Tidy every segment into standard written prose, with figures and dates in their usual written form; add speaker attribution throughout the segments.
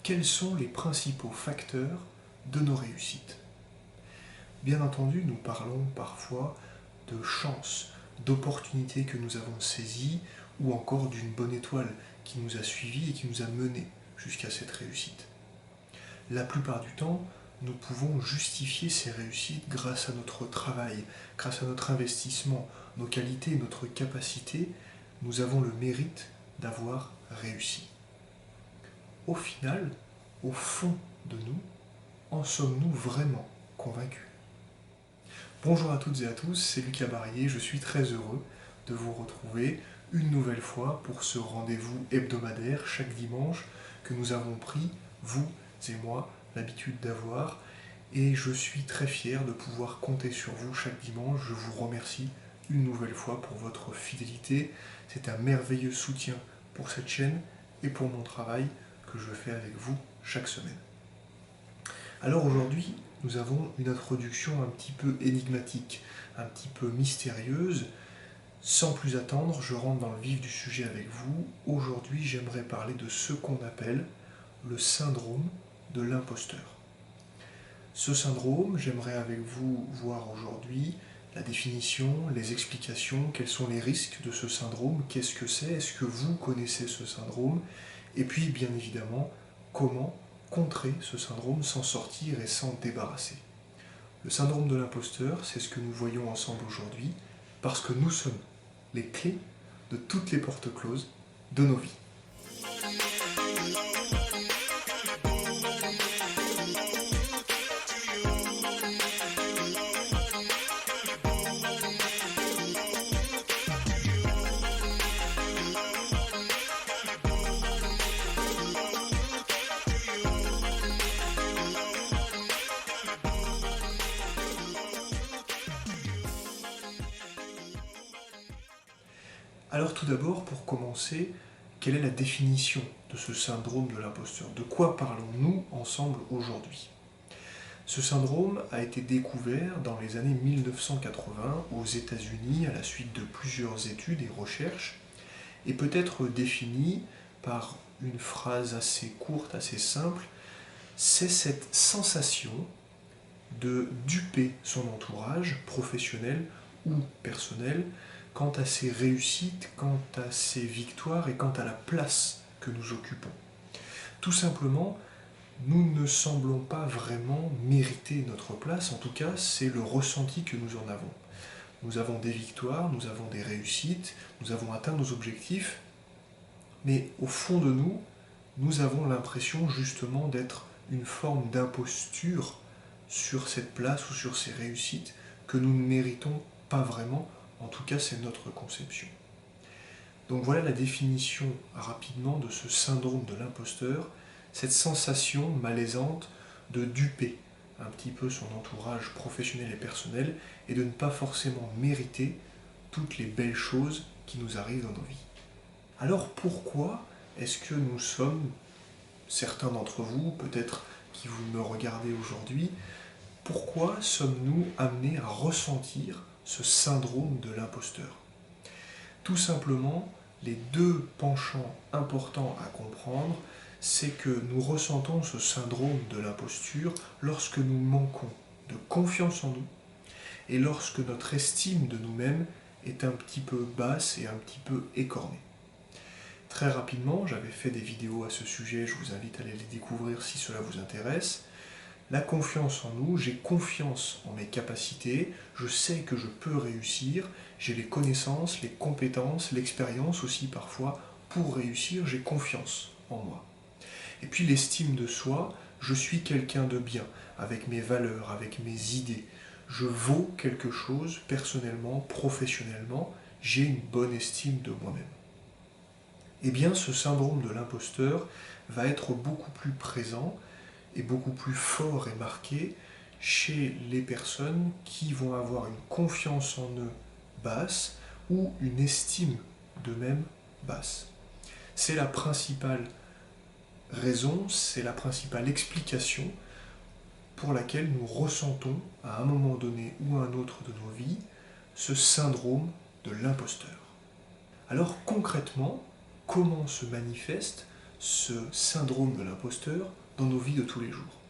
Speaker 1: quels sont les principaux facteurs de nos réussites? Bien entendu, nous parlons parfois de chance, d'opportunités que nous avons saisies, ou encore d'une bonne étoile qui nous a suivis et qui nous a menés jusqu'à cette réussite. La plupart du temps, nous pouvons justifier ces réussites grâce à notre travail, grâce à notre investissement, nos qualités, notre capacité. Nous avons le mérite d'avoir réussi. Au final, au fond de nous, en sommes-nous vraiment convaincus? Bonjour à toutes et à tous, c'est Lucas Barrier, je suis très heureux de vous retrouver une nouvelle fois pour ce rendez-vous hebdomadaire chaque dimanche que nous avons pris, vous et moi, l'habitude d'avoir, et je suis très fier de pouvoir compter sur vous chaque dimanche. Je vous remercie une nouvelle fois pour votre fidélité, c'est un merveilleux soutien pour cette chaîne et pour mon travail que je fais avec vous chaque semaine. Alors aujourd'hui, nous avons une introduction un petit peu énigmatique, un petit peu mystérieuse. Sans plus attendre, je rentre dans le vif du sujet avec vous. Aujourd'hui, j'aimerais parler de ce qu'on appelle le syndrome de l'imposteur. Ce syndrome, j'aimerais avec vous voir aujourd'hui la définition, les explications, quels sont les risques de ce syndrome, qu'est-ce que c'est, est-ce que vous connaissez ce syndrome, et puis bien évidemment, comment contrer ce syndrome, s'en sortir et s'en débarrasser. Le syndrome de l'imposteur, c'est ce que nous voyons ensemble aujourd'hui, parce que nous sommes les clés de toutes les portes closes de nos vies. Alors tout d'abord, pour commencer, quelle est la définition de ce syndrome de l'imposteur? De quoi parlons-nous ensemble aujourd'hui? Ce syndrome a été découvert dans les années 1980 aux États-Unis à la suite de plusieurs études et recherches et peut être défini par une phrase assez courte, assez simple. C'est cette sensation de duper son entourage professionnel ou personnel quant à ses réussites, quant à ses victoires et quant à la place que nous occupons. Tout simplement, nous ne semblons pas vraiment mériter notre place, en tout cas c'est le ressenti que nous en avons. Nous avons des victoires, nous avons des réussites, nous avons atteint nos objectifs, mais au fond de nous, nous avons l'impression justement d'être une forme d'imposture sur cette place ou sur ces réussites que nous ne méritons pas vraiment. En tout cas, c'est notre conception. Donc voilà la définition rapidement de ce syndrome de l'imposteur, cette sensation malaisante de duper un petit peu son entourage professionnel et personnel et de ne pas forcément mériter toutes les belles choses qui nous arrivent dans nos vies. Alors pourquoi est-ce que nous sommes, certains d'entre vous, peut-être qui vous me regardez aujourd'hui, pourquoi sommes-nous amenés à ressentir ce syndrome de l'imposteur? Tout simplement, les deux penchants importants à comprendre, c'est que nous ressentons ce syndrome de l'imposture lorsque nous manquons de confiance en nous et lorsque notre estime de nous-mêmes est un petit peu basse et un petit peu écornée. Très rapidement, j'avais fait des vidéos à ce sujet, je vous invite à aller les découvrir si cela vous intéresse. La confiance en nous, j'ai confiance en mes capacités, je sais que je peux réussir, j'ai les connaissances, les compétences, l'expérience aussi parfois pour réussir, j'ai confiance en moi. Et puis l'estime de soi, je suis quelqu'un de bien, avec mes valeurs, avec mes idées. Je vaux quelque chose personnellement, professionnellement, j'ai une bonne estime de moi-même. Eh bien, ce syndrome de l'imposteur va être beaucoup plus présent et beaucoup plus fort et marqué chez les personnes qui vont avoir une confiance en eux basse ou une estime d'eux-mêmes basse. C'est la principale raison, c'est la principale explication pour laquelle nous ressentons à un moment donné ou à un autre de nos vies ce syndrome de l'imposteur. Alors concrètement, comment se manifeste ce syndrome de l'imposteur dans nos vies de tous les jours.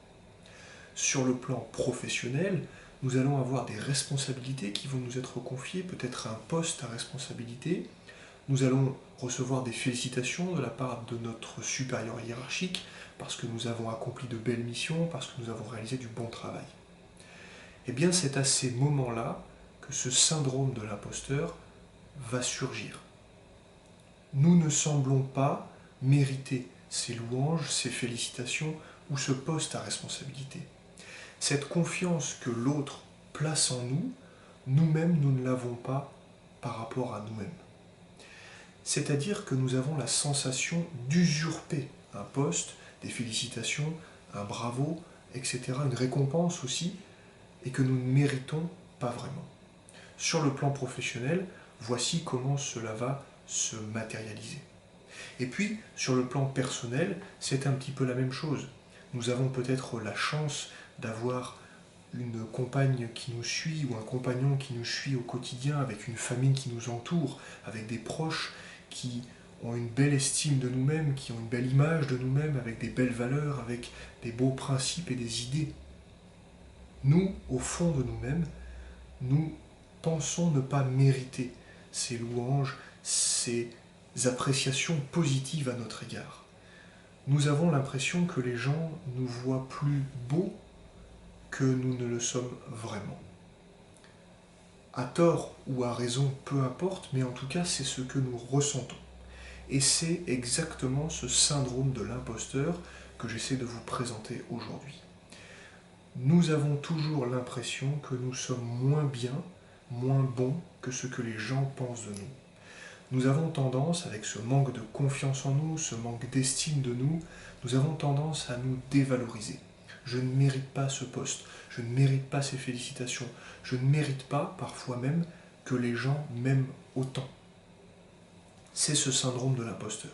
Speaker 1: Sur le plan professionnel, nous allons avoir des responsabilités qui vont nous être confiées, peut-être un poste à responsabilité. Nous allons recevoir des félicitations de la part de notre supérieur hiérarchique parce que nous avons accompli de belles missions, parce que nous avons réalisé du bon travail. Eh bien, c'est à ces moments-là que ce syndrome de l'imposteur va surgir. Nous ne semblons pas mériter ces louanges, ces félicitations ou ce poste à responsabilité. Cette confiance que l'autre place en nous, nous-mêmes, nous ne l'avons pas par rapport à nous-mêmes. C'est-à-dire que nous avons la sensation d'usurper un poste, des félicitations, un bravo, etc., une récompense aussi, et que nous ne méritons pas vraiment. Sur le plan professionnel, voici comment cela va se matérialiser. Et puis, sur le plan personnel, c'est un petit peu la même chose. Nous avons peut-être la chance d'avoir une compagne qui nous suit ou un compagnon qui nous suit au quotidien, avec une famille qui nous entoure, avec des proches qui ont une belle estime de nous-mêmes, qui ont une belle image de nous-mêmes, avec des belles valeurs, avec des beaux principes et des idées. Nous, au fond de nous-mêmes, nous pensons ne pas mériter ces louanges, ces appréciations positives à notre égard. Nous avons l'impression que les gens nous voient plus beaux que nous ne le sommes vraiment. À tort ou à raison, peu importe, mais en tout cas, c'est ce que nous ressentons. Et c'est exactement ce syndrome de l'imposteur que j'essaie de vous présenter aujourd'hui. Nous avons toujours l'impression que nous sommes moins bien, moins bons que ce que les gens pensent de nous. Nous avons tendance, avec ce manque de confiance en nous, ce manque d'estime de nous, nous avons tendance à nous dévaloriser. Je ne mérite pas ce poste, je ne mérite pas ces félicitations, je ne mérite pas, parfois même, que les gens m'aiment autant. C'est ce syndrome de l'imposteur.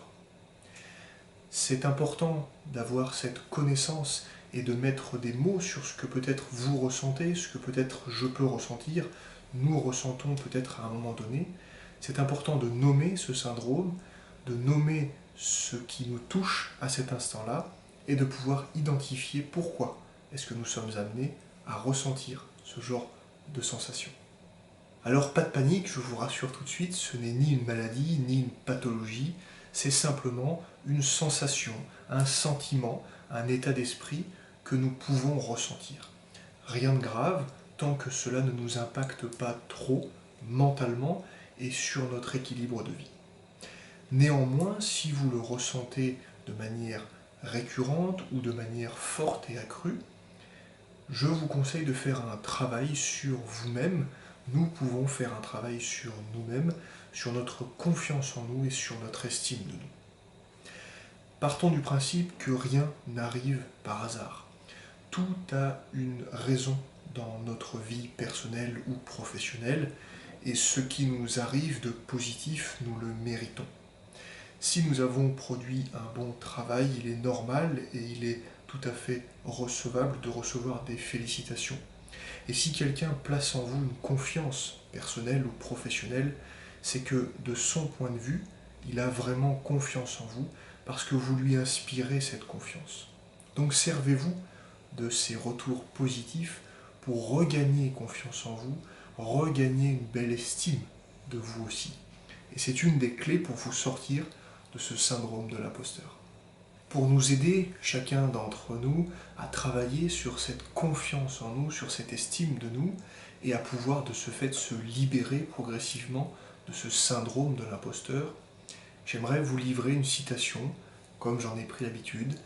Speaker 1: C'est important d'avoir cette connaissance et de mettre des mots sur ce que peut-être vous ressentez, ce que peut-être je peux ressentir, nous ressentons peut-être à un moment donné. C'est important de nommer ce syndrome, de nommer ce qui nous touche à cet instant-là et de pouvoir identifier pourquoi est-ce que nous sommes amenés à ressentir ce genre de sensation. Alors pas de panique, je vous rassure tout de suite, ce n'est ni une maladie, ni une pathologie, c'est simplement une sensation, un sentiment, un état d'esprit que nous pouvons ressentir. Rien de grave, tant que cela ne nous impacte pas trop mentalement et sur notre équilibre de vie. Néanmoins, si vous le ressentez de manière récurrente ou de manière forte et accrue, je vous conseille de faire un travail sur vous-même. Nous pouvons faire un travail sur nous-mêmes, sur notre confiance en nous et sur notre estime de nous. Partons du principe que rien n'arrive par hasard. Tout a une raison dans notre vie personnelle ou professionnelle, et ce qui nous arrive de positif, nous le méritons. Si nous avons produit un bon travail, il est normal et il est tout à fait recevable de recevoir des félicitations. Et si quelqu'un place en vous une confiance personnelle ou professionnelle, c'est que de son point de vue, il a vraiment confiance en vous parce que vous lui inspirez cette confiance. Donc servez-vous de ces retours positifs pour regagner confiance en vous, regagner une belle estime de vous aussi. Et c'est une des clés pour vous sortir de ce syndrome de l'imposteur. Pour nous aider, chacun d'entre nous, à travailler sur cette confiance en nous, sur cette estime de nous, et à pouvoir de ce fait se libérer progressivement de ce syndrome de l'imposteur, j'aimerais vous livrer une citation, comme j'en ai pris l'habitude.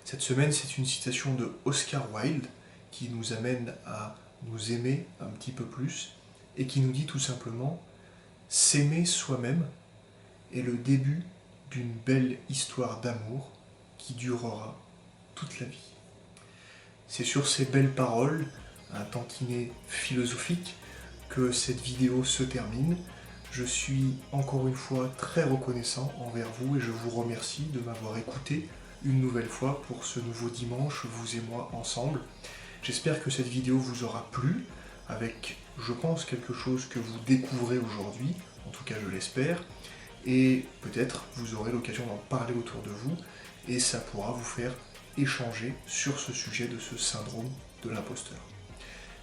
Speaker 1: Cette semaine, c'est une citation de Oscar Wilde, qui nous amène à nous aimer un petit peu plus, et qui nous dit tout simplement « S'aimer soi-même est le début d'une belle histoire d'amour qui durera toute la vie. » C'est sur ces belles paroles, un tantinet philosophique, que cette vidéo se termine. Je suis encore une fois très reconnaissant envers vous et je vous remercie de m'avoir écouté une nouvelle fois pour ce nouveau dimanche, vous et moi ensemble. J'espère que cette vidéo vous aura plu, avec, je pense, quelque chose que vous découvrez aujourd'hui, en tout cas je l'espère, et peut-être vous aurez l'occasion d'en parler autour de vous, et ça pourra vous faire échanger sur ce sujet de ce syndrome de l'imposteur.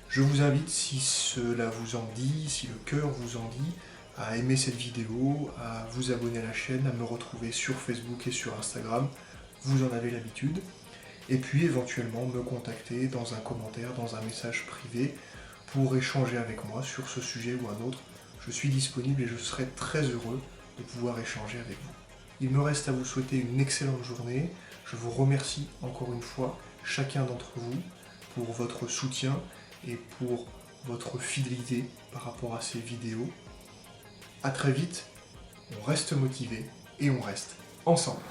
Speaker 1: Je vous invite, si cela vous en dit, si le cœur vous en dit, à aimer cette vidéo, à vous abonner à la chaîne, à me retrouver sur Facebook et sur Instagram, vous en avez l'habitude, et puis éventuellement me contacter dans un commentaire, dans un message privé, pour échanger avec moi sur ce sujet ou un autre. Je suis disponible et je serai très heureux de pouvoir échanger avec vous. Il me reste à vous souhaiter une excellente journée. Je vous remercie encore une fois, chacun d'entre vous, pour votre soutien et pour votre fidélité par rapport à ces vidéos. A très vite, on reste motivé et on reste ensemble.